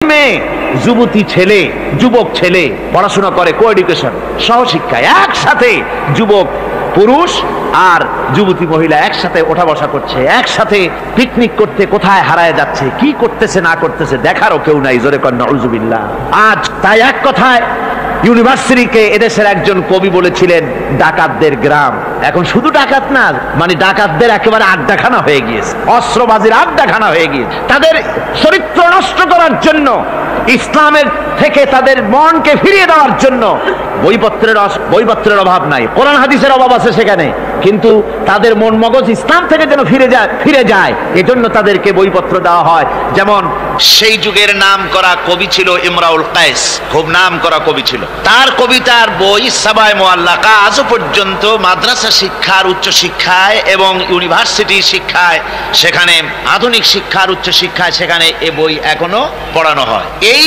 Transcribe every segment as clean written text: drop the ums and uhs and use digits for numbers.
মেয়ে যুবতী ছেলে যুবক ছেলে পড়াশোনা করে কো-এডুকেশন সহশিক্ষায় একসাথে যুবক পুরুষ আর যুবতী মহিলা একসাথে ওঠা বসা করছে, একসাথে পিকনিক করতে কোথায় হারায় যাচ্ছে, কি করতেছে না করতেছে দেখারও কেউ নাই। জোরে কর নাউযুবিল্লাহ। আজ তাই এক কথায় ইউনিভার্সিটিকে এদেশের একজন কবি বলেছিলেন ডাকাতদের গ্রাম। এখন শুধু ডাকাত না, মানে ডাকাতদের একেবারে আড্ডাখানা হয়ে গিয়েছে, অস্ত্রবাজির আড্ডাখানা হয়ে গিয়েছে। তাদের চরিত্র নষ্ট করার জন্য, ইসলামের থেকে তাদের মনকে ফিরিয়ে দেওয়ার জন্য বইপত্রের অভাব নাই, কোরআন হাদিসের অভাব আছে সেখানে, কিন্তু তাদের মন মগজ ইসলাম থেকে যেন ফিরে যায় এজন্য তাদেরকে বইপত্র দেওয়া হয়। যেমন সেই যুগের নাম করা কবি ছিল ইমরাউল কায়েস, খুব নাম করা কবি ছিল। তার কবিতার বই সাবায়ে মুআল্লাকা আজও পর্যন্ত মাদ্রাসা শিক্ষার উচ্চ শিক্ষায় এবং ইউনিভার্সিটি শিক্ষায়, সেখানে আধুনিক শিক্ষার উচ্চ শিক্ষায় সেখানে এ বই এখনো পড়ানো হয়। এই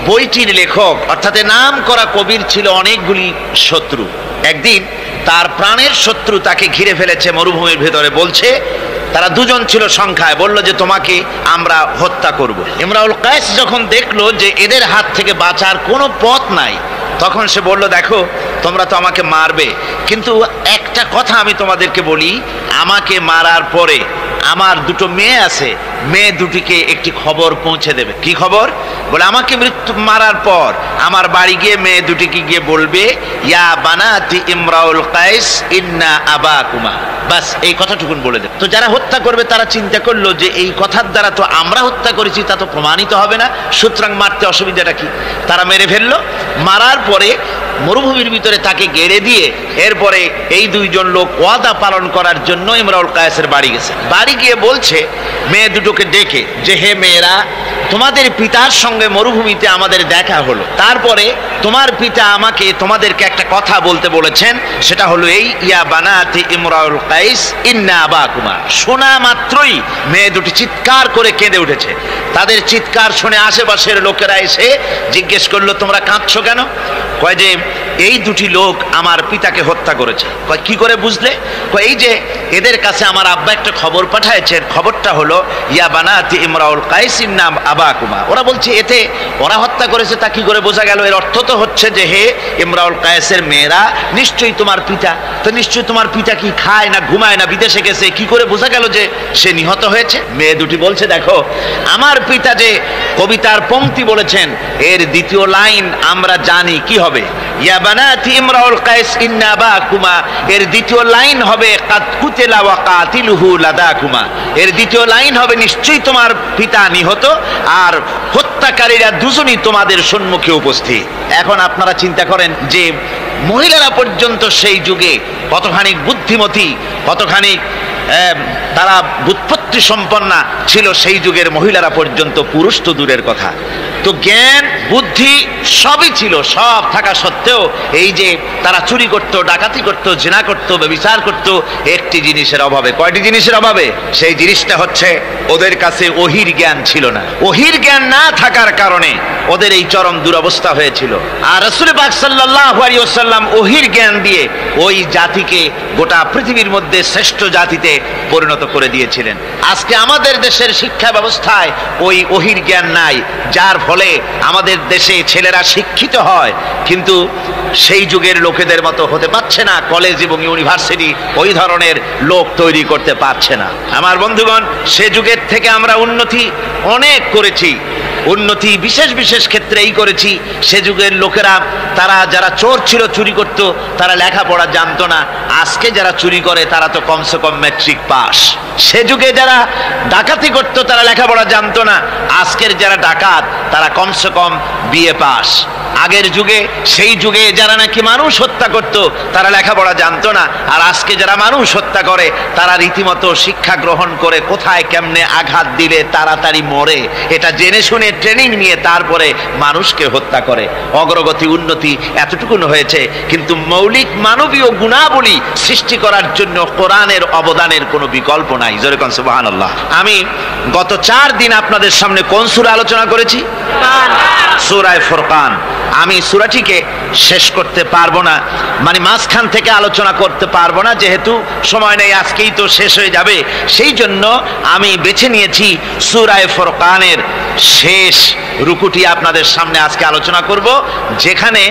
বইটির লেখক অর্থাৎ নাম করা কবির ছিল অনেকগুলি শত্রু। একদিন তার প্রাণের শত্রু তাকে ঘিরে ফেলেছে মরুভূমির ভেতরে, বলছে তারা দুজন ছিল সংখ্যায়, বলল যে তোমাকে আমরা হত্যা করব। ইমরাউল কায়েস যখন দেখলো যে এদের হাত থেকে বাঁচার কোনো পথ নাই, তখন সে বলল দেখো তোমরা তো আমাকে মারবে, কিন্তু একটা কথা আমি তোমাদেরকে বলি, আমাকে মারার পরে আমার দুটো মেয়ে আছে, মেয়ে দুটিকে একটি খবর পৌঁছে দেবে। কি খবর? বলে আমাকে মারার পর আমার বাড়ি গিয়ে মেয়ে দুটিকে গিয়ে বলবে ইয়া বানাতি ইমরাউল কায়েস ইন্না আবাকুমা, বাস এই কথাটুকুন বলে দেবে। তো যারা হত্যা করবে তারা চিন্তা করলো যে এই কথার দ্বারা তো আমরা হত্যা করেছি, তা তো প্রমাণিত হবে না, সুতরাং মারতে অসুবিধাটা কি। তারা মেরে ফেললো। মারার পরে মরুভূমির ভিতরে তাকে গেড়ে দিয়ে এরপরে এই দুইজন লোক ওয়াদা পালন করার জন্য ইমরাউল কায়েসের বাড়ি গেছে। বাড়ি গিয়ে বলছে মেয়ে দুটোকে ডেকে যে হে মেয়েরা, তোমাদের পিতার সঙ্গে মরুভূমিতে আমাদের দেখা হলো, তারপরে তোমার পিতা আমাকে তোমাদেরকে একটা কথা বলতে বলেছেন, সেটা হলো এই ইয়া বানাতি ইমরাউল কায়েস ইন্না আবাকুমা। শোনা মাত্রই মেয়ে দুটি চিৎকার করে কেঁদে উঠেছে। তাদের চিৎকার শুনে আশেপাশের লোকেরা এসে জিজ্ঞেস করলো তোমরা কাঁদছো কেন? কয় যে এই দুটি লোক আমার পিতাকে হত্যা করেছে। কয় কি করে বুঝলে? কয় এই যে এদের কাছে আমার আব্বা একটা খবর পাঠাইছেন, খবরটা হলো ইয়া বানাতি ইমরাউল কায়েস ইন্না আবাকুমা। ওরা বলছে এতে ওরা হত্যা করেছে, তা কি করে বোঝা গেল? এর অর্থ তো হচ্ছে যে হে ইমরাউল কায়েসের মেয়েরা, নিশ্চয়ই তোমার পিতা, তো নিশ্চয়ই তোমার পিতা কি খায় না ঘুমায় না বিদেশে গেছে, কি করে বোঝা গেল যে সে নিহত হয়েছে? মেয়ে দুটি বলছে দেখো আমার পিতা যে কবিতার পংক্তি বলেছেন এর দ্বিতীয় লাইন আমরা জানি কি হবে, ইয়া বানাতি ইমরাউল কায়েস ইন্না আবাকুমা, এর দ্বিতীয় লাইন হবে কাদ কুতিলা ওয়া কাতিলুহু লাদাকুমা, এর দ্বিতীয় লাইন হবে নিশ্চয়ই তোমার পিতা নিহত আর হত্যাকারীরা দুজনই তোমাদের সম্মুখে উপস্থিত। এখন আপনারা চিন্তা করেন যে মহিলারা পর্যন্ত সেই যুগে কতখানি বুদ্ধিমতী, কতখানি তারা বুৎপত্তি সম্পন্না ছিল সেই যুগের মহিলারা পর্যন্ত, পুরুষ তো দূরের কথা। তো জ্ঞান বুদ্ধি সবই ছিল, সব থাকা সত্ত্বেও এই যে তারা চুরি করত, ডাকাতি করত, জিনা করত, ব্যভিচার করত একটি জিনিসের অভাবে। কয়টি জিনিসের অভাবে? সেই জিনিসটা হচ্ছে ওদের কাছে ওহির জ্ঞান ছিল না। ওহির জ্ঞান না থাকার কারণে ওদের এই চরম দুরবস্থা হয়েছিল। আর রাসূল পাক সাল্লাল্লাহু আলাইহি ওয়াসাল্লাম ওহির জ্ঞান দিয়ে ওই জাতিকে গোটা পৃথিবীর মধ্যে শ্রেষ্ঠ জাতিতে পরিণত করে দিয়েছিলেন। আজকে আমাদের দেশের শিক্ষা ব্যবস্থায় ওই ওহির জ্ঞান নাই, যার ফলে আমাদের দেশে ছেলেরা শিক্ষিত হয় কিন্তু সেই যুগের লোকেদের মতো হতে পারছে না, কলেজ এবং ইউনিভার্সিটি ওই ধরনের লোক তৈরি করতে পারছে না। আমার বন্ধুগণ, সে যুগের থেকে আমরা উন্নতি অনেক করেছি, উন্নতি বিশেষ বিশেষ ক্ষেত্রে এই করেছি। সে যুগের লোকেরা তারা যারা চোর ছিল, চুরি করত, তারা লেখাপড়া জানতো না। আজকে যারা চুরি করে তারা তো কমসে কম ম্যাট্রিক পাস। সে যুগে যারা ডাকাতি করত তারা লেখাপড়া জানতো না, আজকের যারা ডাকাত তারা কমসে কম বিএ পাস। আগের যুগে সেই যুগে যারা নাকি মানুষ হত্যা করত তারা লেখাপড়া জানতো না, আর আজকে যারা মানুষ হত্যা করে তারা রীতিমতো শিক্ষা গ্রহণ করে কোথায় কেমনে আঘাত দিলে তাড়াতাড়ি মরে এটা জেনে শুনে ট্রেনিং নিয়ে তারপরে মানুষকে হত্যা করে। অগ্রগতি উন্নতি এতটুকুন হয়েছে, কিন্তু মৌলিক মানবীয় গুণাবলী সৃষ্টি করার জন্য কোরআনের অবদানের কোনো বিকল্প নাই। জোরে কোন সুবহানাল্লাহ। আমি গত 4 দিন আপনাদের সামনে কোন সূরা আলোচনা করেছি? সূরা ফুরকান। আমি সূরাটিকে শেষ করতে পারবো না, মানে মাঝখান থেকে আলোচনা করতে পারবো না, যেহেতু সময় নেই, আজকেই তো শেষ হয়ে যাবে। সেই জন্য আমি বেছে নিয়েছি সূরা ফুরকানের শেষ রুকুটি আপনাদের সামনে আজকে আলোচনা করব, যেখানে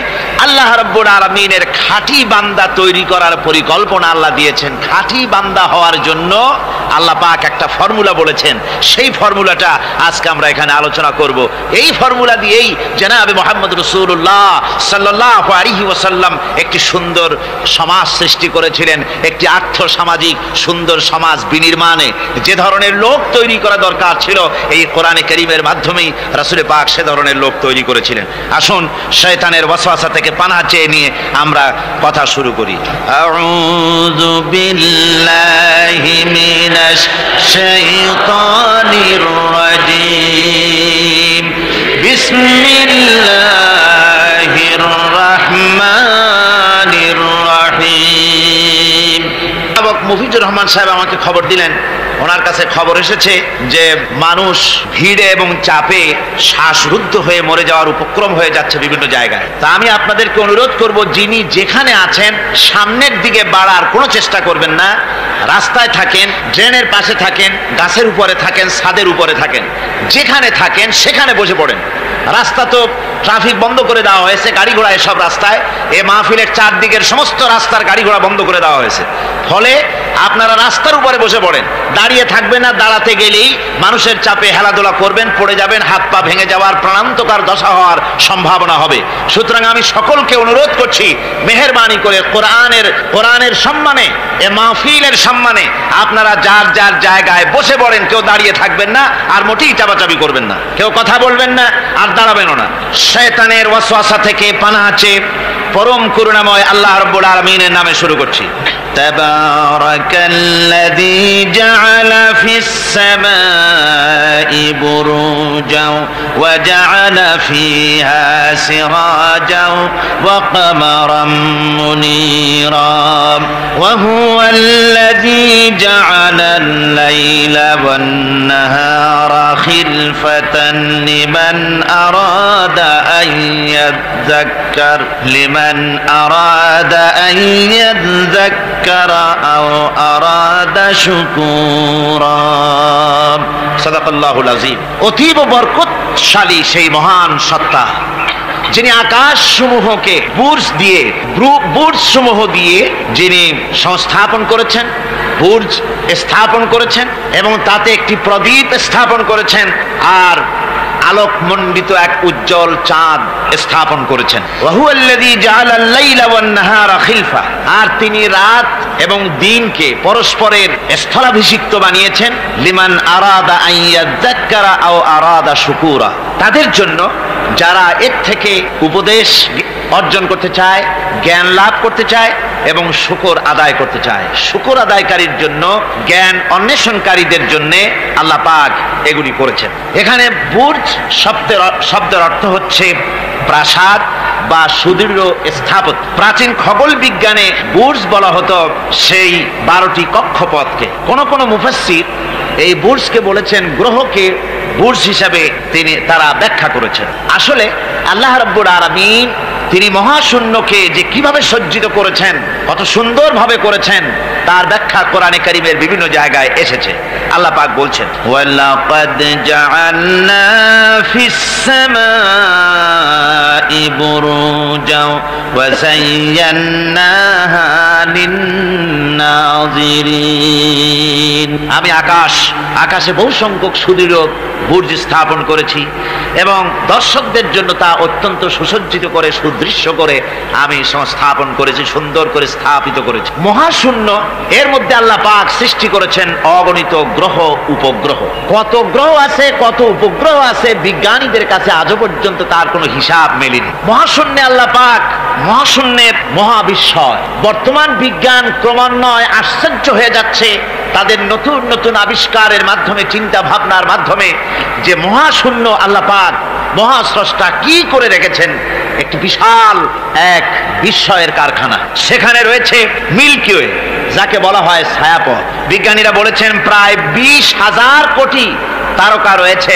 আল্লাহ রাব্বুল আলামিনের খাঁটি বান্দা তৈরি করার পরিকল্পনা আল্লাহ দিয়েছেন। খাঁটি বান্দা হওয়ার জন্য আল্লাহ পাক একটা ফর্মুলা বলেছেন, সেই ফর্মুলাটা আজকে আমরা এখানে আলোচনা করব। এই ফর্মুলা দিয়েই জনাবে মুহাম্মদ রাসূলুল্লাহ সাল্লাল্লাহু আলাইহি ওয়াসাল্লাম একটি সুন্দর সমাজ সৃষ্টি করেছিলেন, একটি আর্থসামাজিক সুন্দর সমাজ বিনির্মাণে যে ধরনের লোক তৈরি করা দরকার ছিল, এই কোরআনে কারীমের মাধ্যমেই রাসূল পাক সে ধরনের লোক তৈরি করেছিলেন। আসুন শয়তানের ওয়াসওয়াসা থেকে পানাহ চেয়ে নিয়ে আমরা কথা শুরু করি। আউযু বিল্লাহি মিনাশ শাইতানির রাজীম। বিসমিল্লাহির রাহমানির রাহিম। মুফিজুর রহমান সাহেব আমাকে খবর দিলেন, ওনার কাছে খবর এসেছে যে মানুষ ভিড়ে এবং চাপে শ্বাসরুদ্ধ হয়ে মরে যাওয়ার উপক্রম হয়ে যাচ্ছে বিভিন্ন জায়গায়। তা আমি আপনাদেরকে অনুরোধ করব, যিনি যেখানে আছেন সামনের দিকে বাড়ার কোনো চেষ্টা করবেন না। রাস্তায় থাকেন, ড্রেনের পাশে থাকেন, গাছের উপরে থাকেন, ছাদের উপরে থাকেন, যেখানে থাকেন সেখানে বসে পড়েন। রাস্তা তো ট্রাফিক বন্ধ করে দেওয়া হয়েছে, গাড়ি ঘোড়া এসব রাস্তায়, এ মাহফিলের চারদিকের সমস্ত রাস্তার গাড়ি ঘোড়া বন্ধ করে দেওয়া হয়েছে। ফলে আপনারা রাস্তার উপরে বসে পড়েন, দাঁড়িয়ে থাকবেন না। দাঁড়াতে গেলেই মানুষের চাপে হেলাদোলা করবেন, পড়ে যাবেন, হাত পা ভেঙে যাওয়ার প্রাণান্তকার দশা হওয়ার সম্ভাবনা হবে। সুতরাং আমি সকলকে অনুরোধ করছি, মেহেরবানি করে কোরআনের সম্মানে, এ মাহফিলের সম্মানে আপনারা যার যার জায়গায় বসে পড়েন। কেউ দাঁড়িয়ে থাকবেন না, আর মোটেই চাপাচাপি করবেন না, কেউ কথা বলবেন না, আর দাঁড়াবেনও না। শয়তানের ওয়াসওয়াসা থেকে পানাহ চেয়ে পরম করুণাময় আল্লাহ রাব্বুল আলামিনের নামে শুরু করছি। তাবারাকাল্লাযী জাআলা ফিস সামাই বুরুজাও ওয়া জাআলা ফিহা সিরাজাও ওয়া কামারাম মুনীরা ওয়া হুয়াল্লাযী জাআলাল লাইলা ওয়ান নাহারা খিলফাতান লিমান আরাদা আন ইয়াযাক্কার লিমান আরাদা আন ইয়াযাক্কারা আও আরাদা শুকুরা। সাদাকাল্লাহুল আযীম। অতীব বরকতশালী সেই মহান সত্তা, যিনি আকাশ সমূহকে বুর্জ সমূহ দিয়ে যিনি সংস্থাপন করেছেন, বুর্জ স্থাপন করেছেন এবং তাতে একটি প্রদীপ স্থাপন করেছেন, আর আলোকমণ্ডিত এক উজ্জ্বল চাঁদ স্থাপন করেছেন। ওয়াহুয়াল্লাযী জাআলাল লাইলা ওয়ান নাহারা খিলফা। আর তিনি রাত এবং দিনকে পরস্পরের স্থলাভিষিক্ত বানিয়েছেন। লিমান আরাদা আন ইয়াযাক্কারা আও আরাদা শুকুরা। তাদের জন্য যারা এর থেকে উপদেশ অর্জন করতে চায়, জ্ঞান লাভ করতে চায় এবং শুকর আদায় করতে চায়। শুকর আদায়কারীর জন্য, জ্ঞান অন্বেষণকারীদের জন্য আল্লাহ পাক এগুলি করেছেন। এখানে বুর্জ শব্দের অর্থ হচ্ছে প্রাসাদ বা সুদৃঢ় স্থাপত্য। প্রাচীন খগোল বিজ্ঞানে বুর্জ বলা হতো সেই 12টি কক্ষপথকে। কোন কোন মুফাসসির এই বুর্জকে বলেছেন গ্রহকে বুর্জ হিসাবে তারা ব্যাখ্যা করেছেন। আসলে আল্লাহ রাব্বুল আলামিন তিনি মহাশূন্যকে যে কিভাবে সজ্জিত করেছেন, কত সুন্দরভাবে করেছেন, তার ব্যাখ্যা কোরআনে কারীমের বিভিন্ন জায়গায় এসেছে। আল্লাহ পাক বলছেন, ওয়ালাকাদ জাআলনা ফিস সামাই বুরুজাও ওয়া যায়্যানাহা লিন-নাযিরিন। আমি আকাশে বহু সংখ্যক সুদৃঢ় বুর্জ স্থাপন করেছি এবং দর্শকদের জন্য তা অত্যন্ত সুসজ্জিত করে, সুদৃশ্য করে আমি সংস্থাপন করেছি, সুন্দর করে স্থাপিত করেছি। মহাশূন্য, এর মধ্যে আল্লাহ পাক সৃষ্টি করেছেন অগণিত গ্রহ উপগ্রহ। কত গ্রহ আছে, কত উপগ্রহ আছে, বিজ্ঞানীদের কাছে আজও পর্যন্ত তার কোনো হিসাব মেলেনি। মহাশূন্যে আল্লাহ পাক, মহাশূন্যের মহাবিস্ময়। বর্তমান বিজ্ঞান ক্রমান্বয়ে আশ্চর্য হয়ে যাচ্ছে তাদের নতুন নতুন আবিষ্কারের মাধ্যমে, চিন্তা ভাবনার মাধ্যমে, যে মহাশূন্য আল্লাহ পাক মহাস্রষ্টা কি করে রেখেছেন একটি বিশাল এক বিস্ময়ের কারখানা। সেখানে রয়েছে মিল্কি ওয়ে, যাকে বলা হয় ছায়াপথ। বিজ্ঞানীরা বলেছেন প্রায় 20,000 কোটি তারকা রয়েছে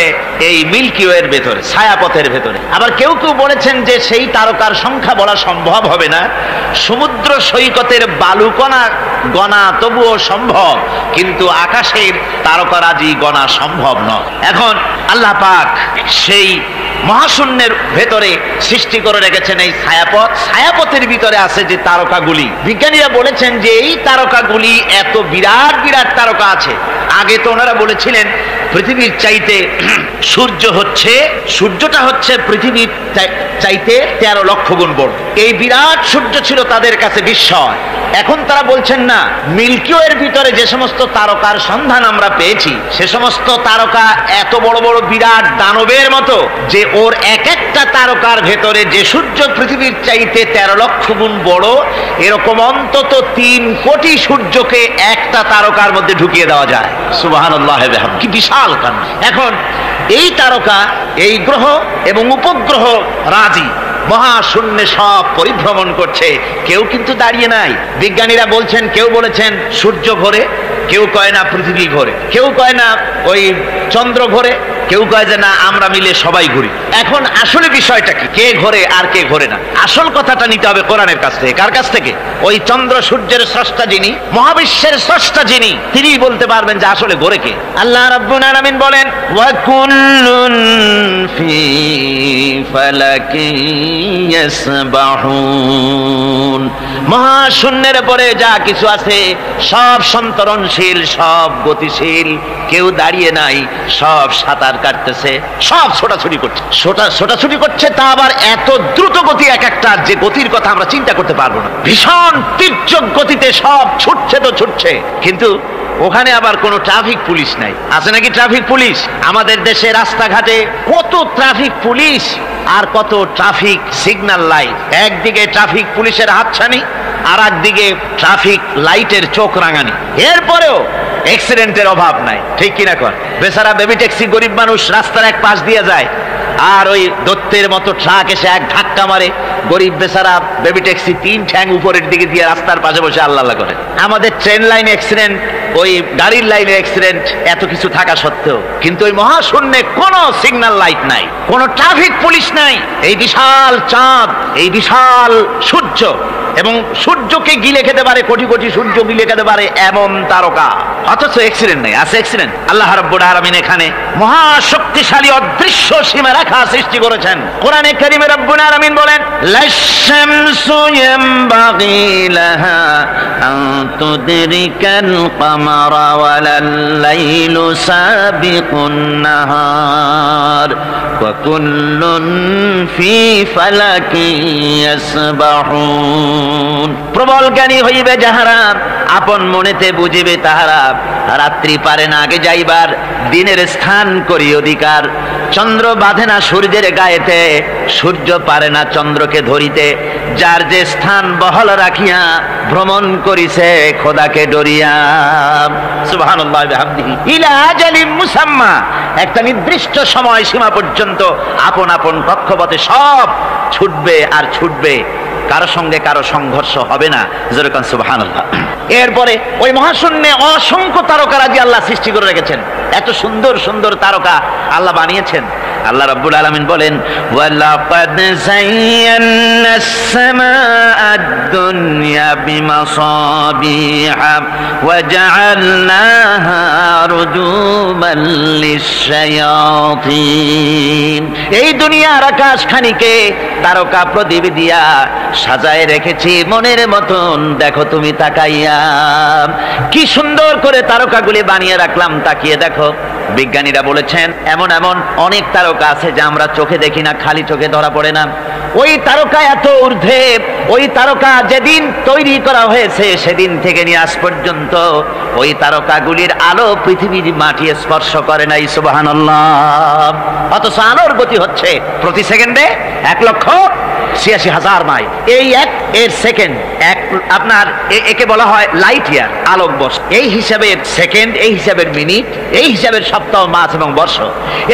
এই মিল্কি ওয়ের ভেতরে, ছায়াপথের ভেতরে। আবার কেউ কেউ বলেছেন যে সেই তারকার সংখ্যা বলা সম্ভব হবে না, সমুদ্র সৈকতের বালুকণা গণা তবুও সম্ভব, কিন্তু আকাশের তারকারাজি গণা সম্ভব নয়। এখন আল্লাহ পাক সেই মহাশূন্যের ভেতরে সৃষ্টি করে রেখেছেন এই ছায়াপথ। ছায়াপথের ভিতরে আছে যে তারকাগুলি, বিজ্ঞানীরা বলেছেন যে এই তারকাগুলি এত বিরাট বিরাট তারকা আছে। আগে তো ওনারা বলেছিলেন পৃথিবীর চাইতে সূর্যটা হচ্ছে পৃথিবীর চাইতে 13 লক্ষ গুণ বড়। এই বিরাট সূর্য ছিল তাদের কাছে বিস্ময়। এখন তারা বলছেন না, মিল্কি ওয়ের ভিতরে যে সমস্ত তারকার সন্ধান আমরা পেয়েছি সে সমস্ত তারকা এত বড় বড় বিরাট দানবের মতো, যে ওর এক একটা তারকার ভেতরে যে সূর্য পৃথিবীর চাইতে 13 লক্ষ গুণ বড়, এরকম অন্তত 3 কোটি সূর্যকে একটা তারকার মধ্যে ঢুকিয়ে দেওয়া যায়। সুবহানাল্লাহ, কি বিশাল কাণ্ড! এখন এই তারকা, এই গ্রহ এবং উপগ্রহ রাজি মহাশূন্যে সব পরিভ্রমণ করছে, কেউ কিন্তু দাঁড়িয়ে নাই। বিজ্ঞানীরা বলছেন, কেউ বলেছেন সূর্য ঘোরে, কেউ কয় না পৃথিবী ঘোরে, কেউ কয় না ওই চন্দ্র ঘোরে, কেউ কয় যে না আমরা মিলে সবাই ঘুরি। এখন আসলে বিষয়টা কি, কে ঘোরে আর কে ঘোরে না? আসল কথাটা নিতে হবে কোরআনের কাছ থেকে। কার কাছ থেকে? ওই চন্দ্র সূর্যের স্রষ্টা যিনি, মহাবিশ্বের স্রষ্টা যিনি, তিনিই বলতে পারবেন যে আসলে ঘোরে কে। আল্লাহ রাব্বুল আলামিন বলেন, ওয়া কুল্লুন ফি ফালাকিন ইয়াসবাহুন। মহাশূন্যের পরে যা কিছু আছে সব সন্তরণশীল, সব গতিশীল, কেউ দাঁড়িয়ে নাই, সব সাঁতার কাটতেছে, সব ছোটাছুটি করছে। ছোটাছুটি করছে, তা আবার এত দ্রুত গতি, এক একটা যে গতির কথা আমরা চিন্তা করতে পারবো না। ভীষণ তীর্যক গতিতে সব ছুটছে তো ছুটছে, কিন্তু ওখানে আবার কোনো ট্রাফিক পুলিশ নাই। আছে নাকি ট্রাফিক পুলিশ? আমাদের দেশে রাস্তাঘাটে কত ট্রাফিক পুলিশ আর কত ট্রাফিক সিগন্যাল লাইট। একদিকে ট্রাফিক পুলিশের হাতছানি, আর একদিকে ট্রাফিক লাইটের চোখ রাঙানি। এরপরেও অ্যাক্সিডেন্টের অভাব নাই, ঠিক কিনা কর? বেচারা বেবি ট্যাক্সি, গরিব মানুষ রাস্তার এক পাশ দিয়ে যায়, আর ওই দত্তের মতো ট্রাক এসে এক ধাক্কা মারে, গরিব বেচারা বেবি ট্যাক্সি 3 ঠ্যাং উপরের দিকে দিয়ে রাস্তার পাশে বসে আল্লাহ আল্লাহ করে। আমাদের ট্রেন লাইনে অ্যাক্সিডেন্ট, ওই গাড়ির লাইনে অ্যাক্সিডেন্ট, এত কিছু থাকা সত্ত্বেও কিন্তু ওই মহাশূন্যে কোনো সিগন্যাল লাইট নাই, কোনো ট্রাফিক পুলিশ নাই। এই বিশাল চাঁদ, এই বিশাল সূর্য, এবং সূর্যকে গিলে খেতে পারে, কোটি কোটি সূর্য গিলে খেতে পারে এমন তারকা, অথচ অ্যাক্সিডেন্ট নাই। আছে অ্যাক্সিডেন্ট? আল্লাহ রাব্বুল আলামিন এখানে মহাশক্তিশালী অদৃশ্য সীমারেখা সৃষ্টি করেছেন। কোরআনে কারীমে রাব্বুল আলামিন বলেন, লাশ-শামসু ইয়ামবাগি লাহা আন তুদরিকাল কামারা ওয়ালাল লাইলু সাবিকুন নাহার ওয়া কুল্লুন ফি ফালাকিন ইয়াসবাহুন। প্রবল জ্ঞানী হইবে যাহারা, আপন মনেতে বুঝিবে তাহারা, রাত্রি পারে না আগে যাইবার, দিনের স্থান করি অধিকার। চন্দ্র বাঁধে না সূর্যের গায়েতে, সূর্য পারে না চন্দ্রকে ধরিতে। যার যে স্থান বহল রাখিয়া, ভ্রমণ করিছে খোদাকে ডরিয়া। সুবহানাল্লাহ বিহামদিহি। ইলা আজালিম মুসাম্মা, একটা নির্দিষ্ট সময় সীমা পর্যন্ত আপন আপন কক্ষপথে সব ছুটবে আর ছুটবে, কারো সঙ্গে কারো সংঘর্ষ হবে না। যেরকম সুবহানাল্লাহ। এরপরে ওই মহাশূন্যে অসংখ্য তারকারাজি আল্লাহ সৃষ্টি করে রেখেছেন। এত সুন্দর সুন্দর তারকা আল্লাহ বানিয়েছেন। আল্লাহ রাব্বুল আলামিন বলেন, ওয়ালাকাদ যায়্যানাস সামাআদ দুনিয়া বিমাসাবিহা ওয়া জাআলনাহা রুজুমান লিশ-শায়াতিন। এই দুনিয়ার আকাশখানিকে তারকা প্রদীপ দিয়া সাজায় রেখেছি মনের মতন, দেখো তুমি তাকাইয়া কি সুন্দর করে তারকাগুলি বানিয়ে রাখলাম, তাকিয়ে দেখো। বিজ্ঞানীরা বলেছেন এমন এমন অনেক তারকা আছে যা আমরা চোখে দেখি না, খালি চোখে ধরা পড়ে না। ওই তারকা এত ঊর্ধ্বে, ওই তারকা যেদিন তৈরি করা হয়েছে সেদিন থেকে নিয়ে আজ পর্যন্ত ওই তারকাগুলির আলো পৃথিবীর মাটি স্পর্শ করে নাই। সুবহানাল্লাহ। অথচ আলোর গতি হচ্ছে প্রতি সেকেন্ডে 1 লক্ষ ৮৬,০০০ মাইল। এই এর সেকেন্ড এক আপনার একে বলা হয় লাইট ইয়ার, আলোকবর্ষ। এই হিসাবের সেকেন্ড, এই হিসাবের মিনিট, এই হিসাবের সপ্তাহ, মাস এবং বর্ষ,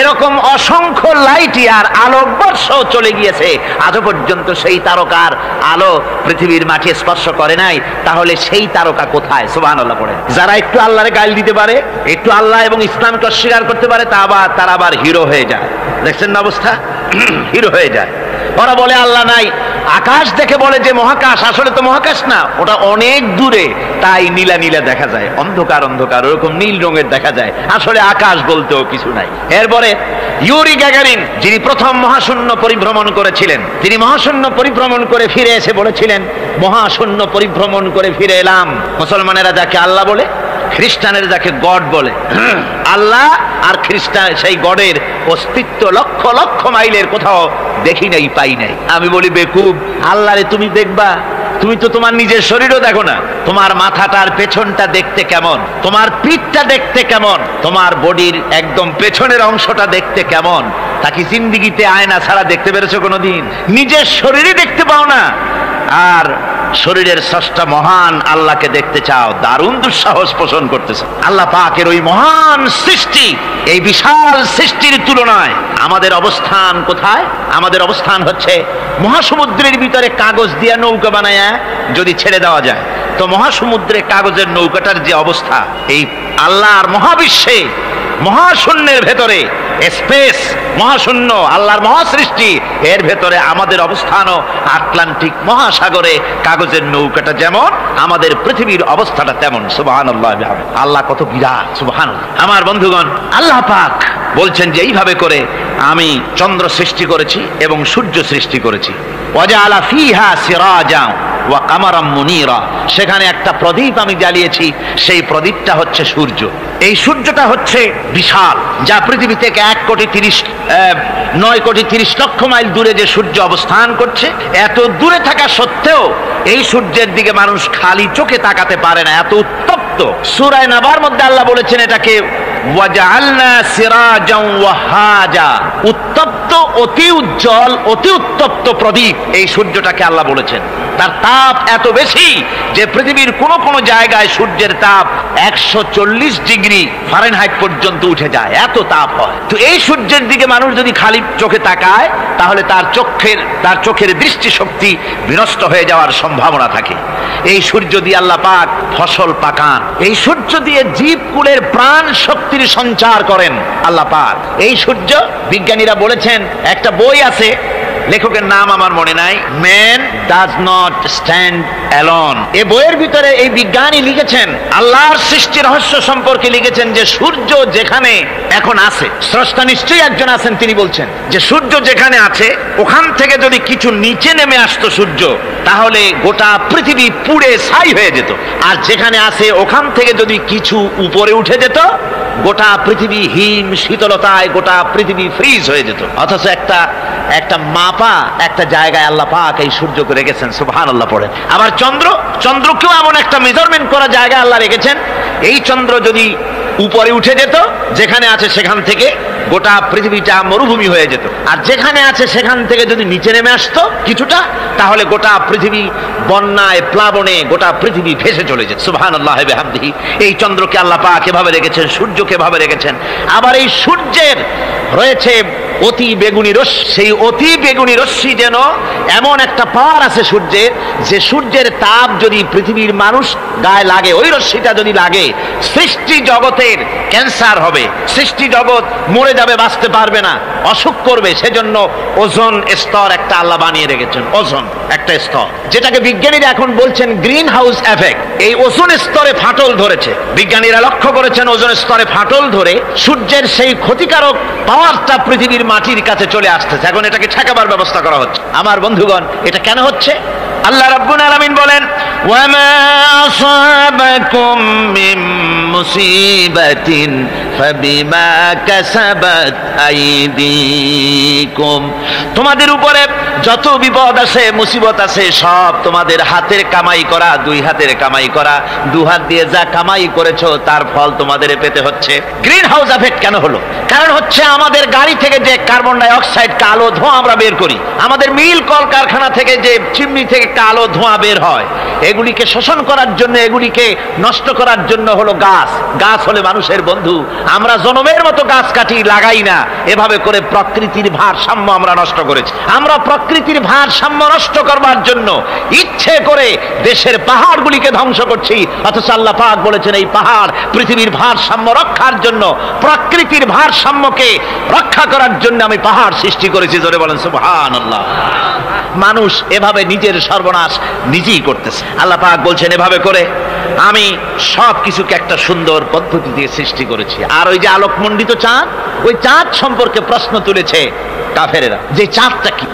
এরকম অসংখ্য লাইট ইয়ার আলোকবর্ষ চলে গিয়েছে, আজও পর্যন্ত সেই তারকার আলো পৃথিবীর মাটি স্পর্শ করে নাই। তাহলে সেই তারকা কোথায়? সুবহানাল্লাহ পড়ে। যারা একটু আল্লাহরে গাল দিতে পারে, একটু আল্লাহ এবং ইসলামকে অস্বীকার করতে পারে, তারা আবার হিরো হয়ে যায়। দেখছেন না অবস্থা? হিরো হয়ে যায়। ওরা বলে আল্লাহ নাই, আকাশ দেখে বলে যে মহাকাশ, আসলে তো মহাকাশ না, ওটা অনেক দূরে, তাই নীলা নীলা দেখা যায়, অন্ধকার অন্ধকার ওরকম নীল রঙের দেখা যায়, আসলে আকাশ বলতেও কিছু নাই। এরপরে ইউরি গ্যাগারিন, যিনি প্রথম মহাশূন্য পরিভ্রমণ করেছিলেন, তিনি মহাশূন্য পরিভ্রমণ করে ফিরে এসে বলেছিলেন, মহাশূন্য পরিভ্রমণ করে ফিরে এলাম। মুসলমানেরা যাকে আল্লাহ বলে, খ্রিস্টানের যাকে গড বলে, আল্লাহ আর খ্রিস্টান সেই গডের অস্তিত্ব লক্ষ লক্ষ মাইলের কোথাও দেখি নাই, পাই নাই। আমি বলি বেকুব, আল্লাহরে তুমি দেখবা, তুমি তো তোমার নিজের শরীরও দেখো না। তোমার মাথাটার পেছনটা দেখতে কেমন, তোমার পিঠটা দেখতে কেমন, তোমার বডির একদম পেছনের অংশটা দেখতে কেমন, তা কি জিন্দিগিতে আয়না ছাড়া দেখতে পেরেছো কোনোদিন? নিজের শরীরই দেখতে পাও না, আর শরীরের স্রষ্টা মহান আল্লাহকে দেখতে চাও, দারুণ দুঃসাহস পোষণ করতেছে। আল্লাহ পাকের ওই মহান সৃষ্টি, এই বিশাল সৃষ্টির তুলনায় আমাদের অবস্থান কোথায়? আমাদের অবস্থান হচ্ছে মহাসমুদ্রের ভিতরে কাগজ দিয়া নৌকা বানায়া যদি ছেড়ে দেওয়া যায়, তো মহাসমুদ্রে কাগজের নৌকাটার যে অবস্থা, এই আল্লাহর মহাবিশ্বে মহাশূন্যের ভেতরে স্পেস, মহাশূন্য আল্লাহর মহাসৃষ্টি, এর ভেতরে আমাদের অবস্থানও আটলান্টিক মহাসাগরে কাগজের নৌকাটা যেমন, আমাদের পৃথিবীর অবস্থাটা তেমন। সুবহানাল্লাহ, আল্লাহ কত বিরাট! সুবহানাল্লাহ। আমার বন্ধুগণ, আল্লাহ পাক বলছেন যে এইভাবে করে আমি চন্দ্র সৃষ্টি করেছি এবং সূর্য সৃষ্টি করেছি। ওয়াজআলা ফিহা সিরাজা ওয়া কামারাম মুনীরা, সেখানে একটা প্রদীপ আমি জ্বালিয়েছি, সেই প্রদীপটা হচ্ছে সূর্য। এই সূর্যটা হচ্ছে বিশাল, যা পৃথিবী থেকে 9,30,00,000 মাইল দূরে যে সূর্য অবস্থান করছে, এত দূরে থাকা সত্ত্বেও এই সূর্যের দিকে মানুষ খালি চোখে তাকাতে পারে না, এত উত্তপ্ত। সূরা নাবার মধ্যে আল্লাহ বলেছেন এটাকে ওয়াজআলনা সিরাজাও ওয়াহাজা, উত্তপ্ত, অতি উজ্জ্বল, অতি উত্তপ্ত প্রদীপ, এই সূর্যটাকে আল্লাহ বলেছেন। তার তাপ এত বেশি যে পৃথিবীর কোন কোন জায়গায় সূর্যের তাপ 140 ডিগ্রি ফারেনহাইট পর্যন্ত উঠে যায়, এত তাপ হয়। তো এই সূর্যের দিকে মানুষ যদি খালি চোখে তাকায়, তাহলে তার চোখের দৃষ্টিশক্তি বিনষ্ট হয়ে যাওয়ার সম্ভাবনা থাকে। এই সূর্য দিয়ে আল্লাহ পাক ফসল পাকান, এই সূর্য দিয়ে জীবকুলের প্রাণ শক্তির সঞ্চার করেন আল্লাহ পাক। এই সূর্য, বিজ্ঞানীরা বলেছেন, একটা বই আছে, লেখকের নাম আমার মনে নাই, man does not stand alone. এই বইয়ের ভিতরে এই বিজ্ঞানী লিখেছেন, আল্লাহর সৃষ্টি রহস্য সম্পর্কে লিখেছেন যে সূর্য যেখানে এখন আছে, স্রষ্টা নিশ্চয়ই একজন আছেন, তিনি বলছেন যে সূর্য যেখানে আছে ওখান থেকে যদি কিছু নিচে নেমে আসতো সূর্য, তাহলে গোটা পৃথিবী পুড়ে ছাই হয়ে যেত। আর যেখানে আছে ওখান থেকে যদি কিছু উপরে উঠে যেত, গোটা পৃথিবী হিম শীতলতায় গোটা পৃথিবী ফ্রিজ হয়ে যেত। অথচ একটা মাপা একটা জায়গায় আল্লাহ পাক এই সূর্যকে রেখেছেন। সুবহানাল্লাহ পড়েন। আবার চন্দ্রকেও এমন একটা মেজারমেন্ট করা জায়গায় আল্লাহ রেখেছেন, এই চন্দ্র যদি উপরে উঠে যেত, যেখানে আছে সেখান থেকে গোটা পৃথিবীটা মরুভূমি হয়ে যেত। আর যেখানে আছে সেখান থেকে যদি নিচে নেমে আসতো কিছুটা, তাহলে গোটা পৃথিবী বন্যায় প্লাবনে গোটা পৃথিবী ভেসে চলে যেত। সুবহানাল্লাহ বিহামদিহি। এই চন্দ্রকে আল্লাহ পাক এভাবে রেখেছেন, সূর্যকে এভাবে রেখেছেন। আবার এই সূর্যের রয়েছে অতি বেগুনি রশ্মি, সেই অতি বেগুনি রশ্মি যেন এমন একটা পাওয়ার আছে সূর্যের, যে সূর্যের তাপ যদি পৃথিবীর মানুষ গায়ে লাগে, ওই রশ্মিটা যদি লাগে, সৃষ্টি জগতের ক্যান্সার হবে, সৃষ্টি জগৎ মরে যাবে, বাঁচতে পারবে না, অসুখ করবে। সেজন্য ওজোন স্তর একটা আল্লাহ বানিয়ে রেখেছেন, ওজোন একটা স্তর, যেটাকে বিজ্ঞানীরা এখন বলছেন গ্রিন হাউস এফেক্ট। এই ওজোন স্তরে ফাটল ধরেছে, বিজ্ঞানীরা লক্ষ্য করেছেন ওজোন স্তরে ফাটল ধরে সূর্যের সেই ক্ষতিকারক পাওয়ারটা পৃথিবীর মাটির কাছে চলে আসতেছে। এখন এটাকে ঠেকাবার ব্যবস্থা করা হচ্ছে। আমার বন্ধুগণ, এটা কেন হচ্ছে? আল্লাহ রাব্বুল আলামিন বলেন ওয়ামা আসাবাকুম মিন মুসিবাতিন ফাবিমা কাসাবাত আইদিকুম, তোমাদের উপরে যত বিপদ আছে মুসিবত আছে সব তোমাদের হাতের কামাই করা, দুই হাতের কামাই করা, দু হাত দিয়ে যা কামাই করেছো তার ফল তোমাদের পেতে হচ্ছে। গ্রিন হাউস এফেক্ট কেন হলো? কারণ হচ্ছে আমাদের গাড়ি থেকে যে কার্বন ডাই অক্সাইড কালো ধোঁয়া আমরা বের করি, আমাদের মিল কল কারখানা থেকে যে চিমনি থেকে কালো ধোঁয়া বের হয়, এগুলিকে শোষণ করার জন্য, এগুলিকে নষ্ট করার জন্য হলো গাছ। গাছ হলে মানুষের বন্ধু। আমরা জনমের মতো গাছ কাটি, লাগাই না। এভাবে করে প্রকৃতির ভারসাম্য আমরা নষ্ট করেছি। আমরা প্রকৃতির ভারসাম্য নষ্ট করবার জন্য ইচ্ছে করে দেশের পাহাড়গুলিকে ধ্বংস করছি, অথচ আল্লাহ পাক বলেছেন এই পাহাড় পৃথিবীর ভারসাম্য রক্ষার জন্য, প্রকৃতির ভারসাম্যকে রক্ষা করার জন্য আমি পাহাড় সৃষ্টি করেছি। জোরে বলেন সুবহানাল্লাহ। মানুষ এভাবে নিজের সর্বনাশ নিজেই করতেছে। আল্লাহ পাক বলছেন এভাবে করে আমি সব কিছুকে একটা সুন্দর পদ্ধতি দিয়ে সৃষ্টি করেছি। আর ওই যে আলোকমণ্ডিত চাঁদ, ওই চাঁদ সম্পর্কে প্রশ্ন তুলেছে কাফেরেরা যে চাঁদটা কি।